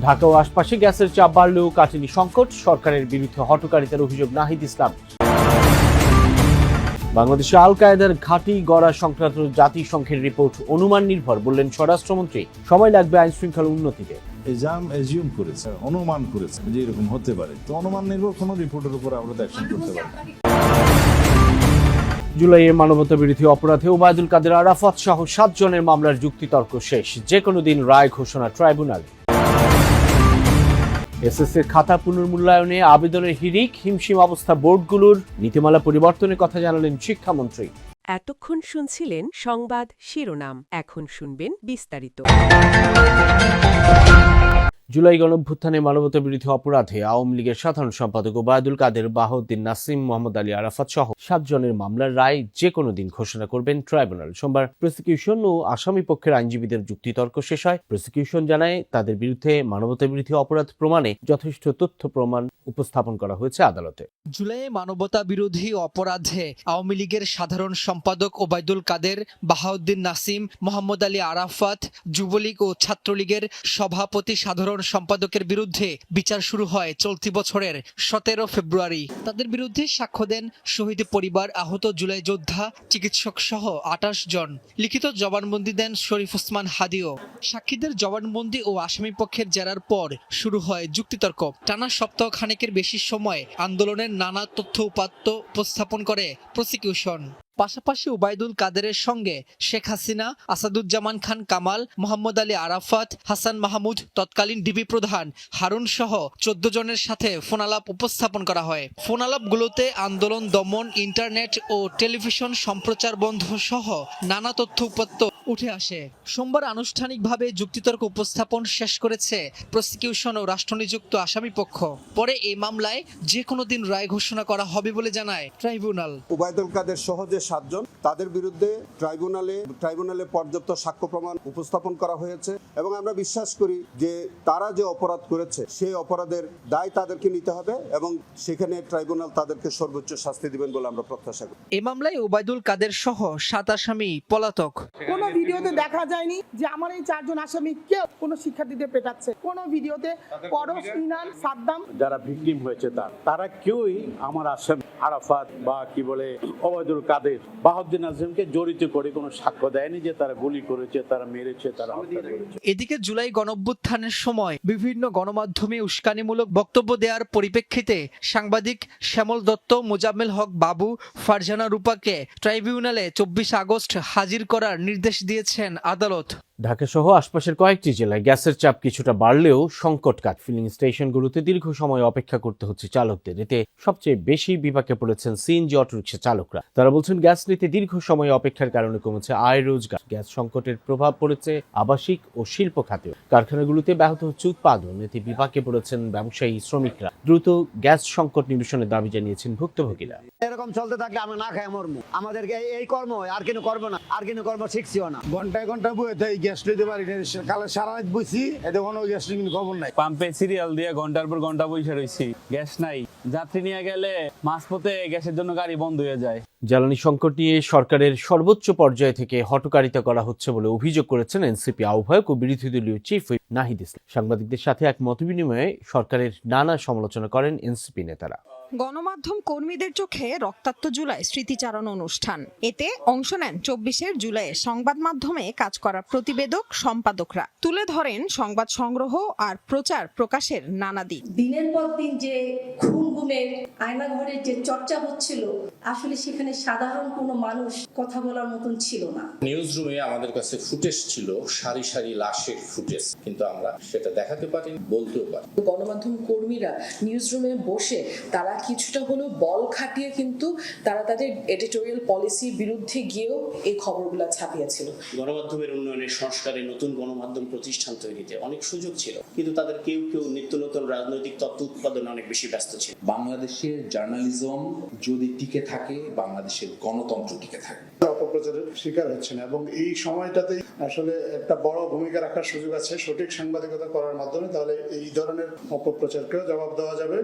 ঢাকা ও আশপাশে গ্যাসের চাপ বাড়লেও কাটেনি সংকট, সরকারের বিরুদ্ধে হঠকারিতার অভিযোগ নাহিদ ইসলাম। বাংলাদেশে আল কায়েদার ঘাঁটি গড়া সংক্রান্ত জাতিসংঘের রিপোর্ট অনুমান নির্ভর বললেন স্বরাষ্ট্রমন্ত্রী। সময় লাগবে আইন শৃঙ্খলা উন্নতিতে। এজিউম করেছে, অনুমান করেছে যে এরকম হতে পারে, তো অনুমান নির্ভর কোনো রিপোর্টের উপর আমরা অ্যাকশন করতে পারি না। জুলাইয়ে মানবতা বিরোধী অপরাধে ওবায়দুল কাদের আরাফাত সহ 7 জনের মামলার যুক্তিতর্ক শেষ, যে কোনো দিন রায় ঘোষণা ট্রাইব্যুনাল। এসএসসির খাতা পুনর্মূল্যায়নে আবেদনের হিড়িক, হিমশিম অবস্থা বোর্ডগুলোর, নীতিমালা পরিবর্তনের কথা জানালেন শিক্ষামন্ত্রী। এতক্ষণ শুনছিলেন সংবাদ শিরোনাম, এখন শুনবেন বিস্তারিত। জুলাই গণঅভ্যুত্থানে মানবতা বিরোধী অপরাধে আওয়ামী লীগের সাধারণ সম্পাদক ওবায়দুল কাদের, বাহাউদ্দিন নাসিম, মোহাম্মদ আলী আরাফাত সহ 7 জনের মামলার রায় যে কোনো দিন ঘোষণা করবেন ট্রাইব্যুনাল। সোমবার প্রসিকিউশন ও আসামি পক্ষের আইনজীবীদের যুক্তিতর্ক শেষ হয়। প্রসিকিউশন জানায় তাদের বিরুদ্ধে মানবতা বিরোধী অপরাধ প্রমাণে যথেষ্ট তথ্য প্রমাণ উপস্থাপন করা হয়েছে আদালতে। জুলাইয়ে মানবতা বিরোধী অপরাধে আওয়ামী লীগের সাধারণ সম্পাদক ওবায়দুল কাদের, বাহাউদ্দিন নাসিম, মোহাম্মদ আলী আরাফাত, যুবলীগ ও ছাত্রলীগের সভাপতি সাধারণ সম্পাদকের বিরুদ্ধে বিচার শুরু হয় চলতি বছরের 17 ফেব্রুয়ারি। তাদের বিরুদ্ধে সাক্ষ্য দেন শহীদ পরিবার, আহত জুলাই যোদ্ধা, চিকিৎসক সহ 28 জন। লিখিত জবানবন্দি দেন শরীফ ওসমান হাদিও। সাক্ষীদের জবানবন্দি ও আসামি পক্ষের জেরার পর শুরু হয় যুক্তিতর্ক। টানা সপ্তাহ খানেকের বেশি সময় আন্দোলনের নানা তথ্য উপাত্ত উপস্থাপন করে প্রসিকিউশন। পাশাপাশি ওবায়দুল কাদেরের সঙ্গে শেখ হাসিনা, আসাদুজ্জামান খান কামাল, মোহাম্মদ আলী আরাফাত, হাসান মাহমুদ, তৎকালীন ডিবি প্রধান হারুন সহ 14 জনের সাথে ফোনালাপ উপস্থাপন করা হয়। ফোনালাপগুলোতে আন্দোলন দমন, ইন্টারনেট ও টেলিভিশন সম্প্রচার বন্ধ সহ নানা তথ্য উপাত্ত উঠে আসে। সোমবার আনুষ্ঠানিকভাবে যুক্তিতর্ক উপস্থাপন শেষ করেছে প্রসিকিউশন ও রাষ্ট্রনিযুক্ত আসামি পক্ষ। পরে এই মামলায় যে কোনো দিন রায় ঘোষণা করা হবে বলে জানায় ট্রাইব্যুনাল। ওবায়দুল কাদের সহ যে 7 জন, তাদের বিরুদ্ধে ট্রাইব্যুনালে পর্যাপ্ত সাক্ষ্য প্রমাণ উপস্থাপন করা হয়েছে এবং আমরা বিশ্বাস করি যে তারা যে অপরাধ করেছে সেই অপরাধের দায় তাদেরকে নিতে হবে এবং সেখানে ট্রাইব্যুনাল তাদেরকে সর্বোচ্চ শাস্তি দিবেন বলে আমরা প্রত্যাশা করি। এই মামলায় ওবায়দুল কাদের সহ 7 আসামি পলাতক। কোনো ভিডিওতে দেখা যায়নি যে আমার এই 4 জন আসামি কেউ কোনো শিক্ষার্থীদের পেটাচ্ছে। কোনো ভিডিওতে পরশ, ইনান, সাদ্দাম, যারা ভিকটিম হয়েছে তারা কেউই আমার আসামি আরাফাত বা কি বলে ওবায়দুল কাদের, বাহাউদ্দিন নাসিমকে জড়িত করে কোনো সাক্ষ্য দেয়নি যে তারা গুলি করেছে, তারা মেরেছে, তারা হত্যা করেছে। এদিকে জুলাই গণঅভ্যুত্থানের সময় বিভিন্ন গণমাধ্যমে উস্কানিমূলক বক্তব্য দেওয়ার পরিপ্রেক্ষিতে সাংবাদিক শ্যামল দত্ত, মোজাম্মেল হক বাবু, ফারজানা রূপাকে ট্রাইব্যুনালে 24 আগস্ট হাজির করার নির্দেশ দিয়েছেন আদালত। ঢাকা সহ আশপাশের কয়েকটি জেলায় গ্যাসের চাপ কিছুটা বাড়লেও সংকট কাট। ফিলিং স্টেশনগুলোতে দীর্ঘ সময় অপেক্ষা করতে হচ্ছে চালকদের। এতে সবচেয়ে বেশি বিপাকে পড়েছেন সিএনজি অটোরিকশা চালকরা। তারা বলছেন গ্যাস নিতে দীর্ঘ সময় অপেক্ষার কারণে কমেছে আয় রোজগার। গ্যাস সংকটের প্রভাব পড়েছে আবাসিক ও শিল্প খাতেও। কারখানাগুলোতে ব্যাহত হচ্ছে উৎপাদন। এতে বিপাকে পড়েছেন ব্যবসায়ী, শ্রমিকরা। দ্রুত গ্যাস সংকট নিরসনের দাবি জানিয়েছেন ভুক্তভোগীরা। এরকম চলতে থাকলে আমরা না খাই মরবো। আমাদেরকে এই কর্ম আর কেন করবো না, আর কেন কর্ম শিখছিও না। ঘন্টায় ঘন্টায় বয়ে তাই গ্যাস লইতে পারি না, কালে সারা রাত বইছি, এতে কোনো গ্যাস কিন্তু খবর নাই। পাম্পে সিরিয়াল দিয়ে ঘন্টার পর ঘন্টা বসে রয়েছি, গ্যাস নাই। যাত্রী নিয়ে গেলে মাঝপথে গ্যাসের জন্য গাড়ি বন্ধ হয়ে যায়। জ্বালানি সংকট নিয়ে সরকারের সর্বোচ্চ পর্যায় থেকে হঠকারিতা করা হচ্ছে বলে অভিযোগ করেছেন এনসিপি আহ্বায়ক ও বিরোধী দলীয় চিফ হুইপ নাহিদ ইসলাম। সাংবাদিকদের সাথে এক মতবিনিময়ে সরকারের নানা সমালোচনা করেন এনসিপি নেতারা। গণমাধ্যম কর্মীদের চোখে রক্তাক্ত জুলাই স্মৃতিচারণ অনুষ্ঠান। এতে অংশ নেন 24 জুলাইয়ে সংবাদ মাধ্যমে কাজ করা প্রতিবেদক, সম্পাদকরা। তুলে ধরেন সংবাদ সংগ্রহ আর প্রচার প্রকাশের নানা দিক। দিনের পর দিন যে খুন-গুমের আয়নাঘরের যে চর্চা হচ্ছিল, আসলে সেখানে সাধারণ কোনো মানুষ কথা বলার মতন ছিল না। নিউজ রুমে আমাদের কাছে ফুটেজ ছিল, সারি সারি লাশের ফুটেজ, কিন্তু আমরা সেটা দেখাতে পারিনি, বলতেও পারি। গণমাধ্যম কর্মীরা নিউজ রুমে বসে তারা কিছুটা হলেও বল খাটিয়ে কিন্তু তারা তাদের এডিটোরিয়াল পলিসির বিরুদ্ধে গিয়েও এই খবরগুলো ছাপিয়েছিল। গণমাধ্যমের উন্নয়নে, সংস্কারে, নতুন গণমাধ্যম প্রতিষ্ঠান তৈরিতে অনেক সুযোগ ছিল, কিন্তু তাদের কেউ নিত্য নতুন রাজনৈতিক তত্ত্ব উৎপাদনে অনেক বেশি ব্যস্ত ছিল। বাংলাদেশের জার্নালিজম যদি টিকে থাকে, বাংলাদেশের গণতন্ত্র টিকে থাকে। অপপ্রচারের শিকার হচ্ছে না এবং এই সময়টাতেই আসলে একটা বড় ভূমিকা রাখার সুযোগ আছে সঠিক সাংবাদিকতা করার মাধ্যমে। তাহলে এই ধরনের অপপ্রচারকেও জবাব দেওয়া যাবে।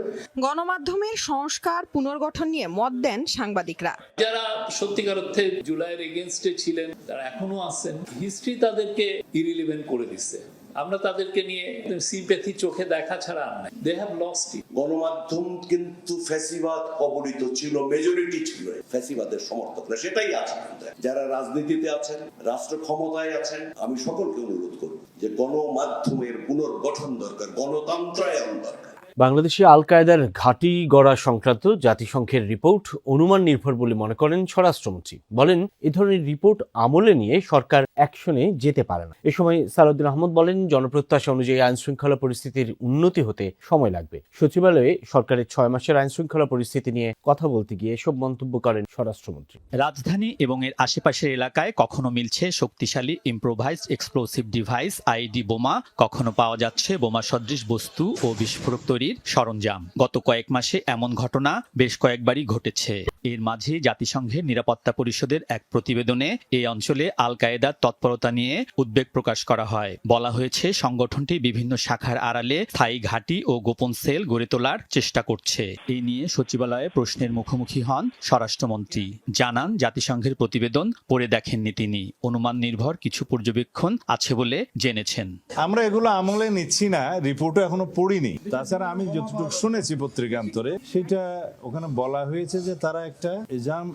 গণমাধ্যমের সংস্কার পুনর্গঠন নিয়ে মত দেন সাংবাদিকরা। যারা সত্যিকার অর্থে জুলাইয়ের এগেইনস্টে ছিলেন, তারা এখনো আছেন। হিস্ট্রি তাদেরকে ইরিলিভেন্ট করে দিচ্ছে। আমরা তাদেরকে নিয়ে সিম্প্যাথি চোখে দেখা ছাড়া আর নাই। They have lost it. গণমাধ্যম কিন্তু ফ্যাসিবাদ কবলিত ছিল, মেজরিটি ছিল ফ্যাসিবাদের সমর্থকরা, সেটাই আছে। যারা রাজনীতিতে আছেন, রাষ্ট্র ক্ষমতায় আছেন, আমি সকলকে অনুরোধ করব যে গণমাধ্যমের পুনর্গঠন দরকার, গণতন্ত্রায়ন দরকার। বাংলাদেশে আল কায়েদার ঘাঁটি গড়া সংক্রান্ত জাতিসংঘের রিপোর্ট অনুমান নির্ভর বলে মনে করেন স্বরাষ্ট্রমন্ত্রী। বলেন, এ ধরনের রিপোর্ট আমলে নিয়ে সরকার অ্যাকশনে যেতে পারে না। এ সময় সালাউদ্দিন আহমদ বলেন, জনপ্রত্যাশা অনুযায়ী আইন শৃঙ্খলা পরিস্থিতির উন্নতি হতে সময় লাগবে। সচিবালয়ে সরকারের 6 মাসের আইন শৃঙ্খলা পরিস্থিতি নিয়ে কথা বলতে গিয়ে এসব মন্তব্য করেন স্বরাষ্ট্রমন্ত্রী। রাজধানী এবং এর আশেপাশের এলাকায় কখনো মিলছে শক্তিশালী ইম্প্রোভাইজড এক্সপ্লোসিভ ডিভাইস আইডি বোমা, কখনো পাওয়া যাচ্ছে বোমা সদৃশ বস্তু ও বিস্ফোরক তৈরির সরঞ্জাম। গত কয়েক মাসে এমন ঘটনা বেশ কয়েকবারই ঘটেছে। এর মাঝে জাতিসংঘের নিরাপত্তা পরিষদের এক প্রতিবেদনে এই অঞ্চলে আল কায়েদার তৎপরতা নিয়ে উদ্বেগ প্রকাশ করা হয়। বলা হয়েছে, সংগঠনটি বিভিন্ন শাখার আড়ালে স্থায়ী ঘাঁটি ও গোপন সেল গড়ে তোলার চেষ্টা করছে। এই নিয়ে সচিবালয়ে প্রশ্নের মুখোমুখি হন স্বরাষ্ট্রমন্ত্রী। জানান, জাতিসংঘের প্রতিবেদন পড়ে দেখেননি তিনি, অনুমান নির্ভর কিছু পর্যবেক্ষণ আছে বলে জেনেছেন। আমরা এগুলো আমলে নিচ্ছি না, রিপোর্টও এখনো পড়িনি। তাছাড়া আমি যতটুকু শুনেছি পত্রিকান্তরে, সেটা ওখানে বলা হয়েছে যে তারা একটা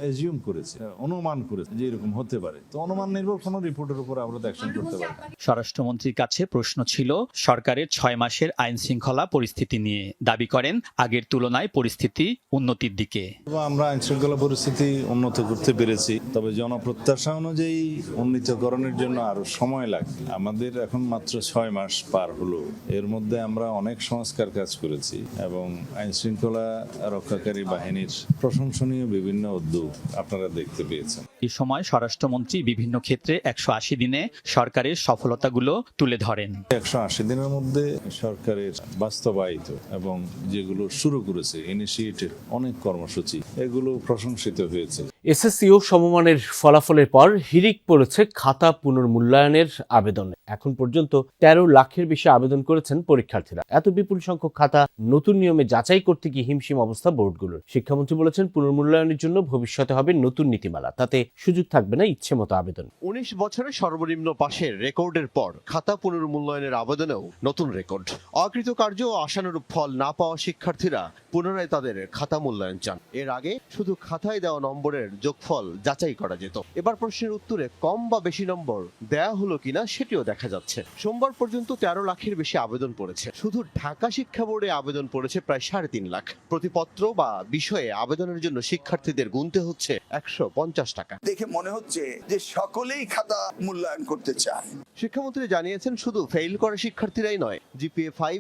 এজিউম করেছে, অনুমান করেছে যে এরকম হতে পারে। তো অনুমান নির্ভর কোনো রিপোর্টের উপর আমরা তো অ্যাকশন করতে পারি না। স্বরাষ্ট্রমন্ত্রীর কাছে প্রশ্ন ছিল সরকারের 6 মাসের আইন শৃঙ্খলা পরিস্থিতি নিয়ে। দাবি করেন, আগের তুলনায় পরিস্থিতি উন্নতির দিকে। আমরা আইন শৃঙ্খলা পরিস্থিতি উন্নত করতে পেরেছি, তবে জনপ্রত্যাশা অনুযায়ী উন্নীতকরণের জন্য আরো সময় লাগবে। আমাদের এখন মাত্র 6 মাস পার হলো, এর মধ্যে আমরা অনেক সংস্কার কাজ করেছি এবং আইন শৃঙ্খলা রক্ষাকারী বাহিনীর প্রশংসনীয় বিভিন্ন উদ্যোগ আপনারা দেখতে পেয়েছেন। এই সময় স্বরাষ্ট্রমন্ত্রী বিভিন্ন ক্ষেত্রে 180 দিনে সরকারের সফলতাগুলো তুলে ধরেন। 180 দিনের মধ্যে সরকারের বাস্তবায়িত এবং যেগুলো শুরু করেছে ইনিশিয়েটিভ অনেক কর্মসূচি, এগুলো প্রশংসিত হয়েছে। এসএসসি ও সমমানের ফলাফলের পর হিড়িক পড়েছে খাতা পুনর্মূল্যায়নের আবেদনে। এখন পর্যন্ত 13 লাখের বেশি আবেদন করেছেন পরীক্ষার্থীরা। এত বিপুল সংখ্যক খাতা নতুন নিয়মে যাচাই করতে গিয়ে হিমশিম অবস্থা বোর্ডগুলোর। শিক্ষামন্ত্রী বলেছেন, পুনর্মূল্যায়নের জন্য ভবিষ্যতে হবে নতুন নীতিমালা, তাতে সুযোগ থাকবে না ইচ্ছে মতো আবেদন। 19 বছরে সর্বনিম্ন পাশের রেকর্ডের পর খাতা পুনর্মূল্যায়নের আবেদনেও নতুন রেকর্ড। অকৃতকার্য ও আশানুরূপ ফল না পাওয়া শিক্ষার্থীরা পুনরায় তাদের খাতা মূল্যায়ন চান। এর আগে শুধু খাতায় দেওয়া নম্বরের যোগফল যাচাই করা যেত। এবার প্রশ্নের উত্তরে কম বা বেশি নম্বর দেয়া হলো কিনা সেটিও দেখা যাচ্ছে। সোমবার পর্যন্ত 13 লাখের বেশি আবেদন পড়েছে। শুধু ঢাকা শিক্ষা বোর্ডে আবেদন পড়েছে প্রায় 3.5 লাখ। প্রতিপত্র বা বিষয়ে আবেদনের জন্য শিক্ষার্থীদের গুনতে হচ্ছে 150 টাকা। দেখে মনে হচ্ছে যে সকলেই খাতা মূল্যায়ন করতে চায়। শিক্ষামন্ত্রী জানিয়েছেন, শুধু ফেইল করা শিক্ষার্থীরাই নয়, জিপিএ 5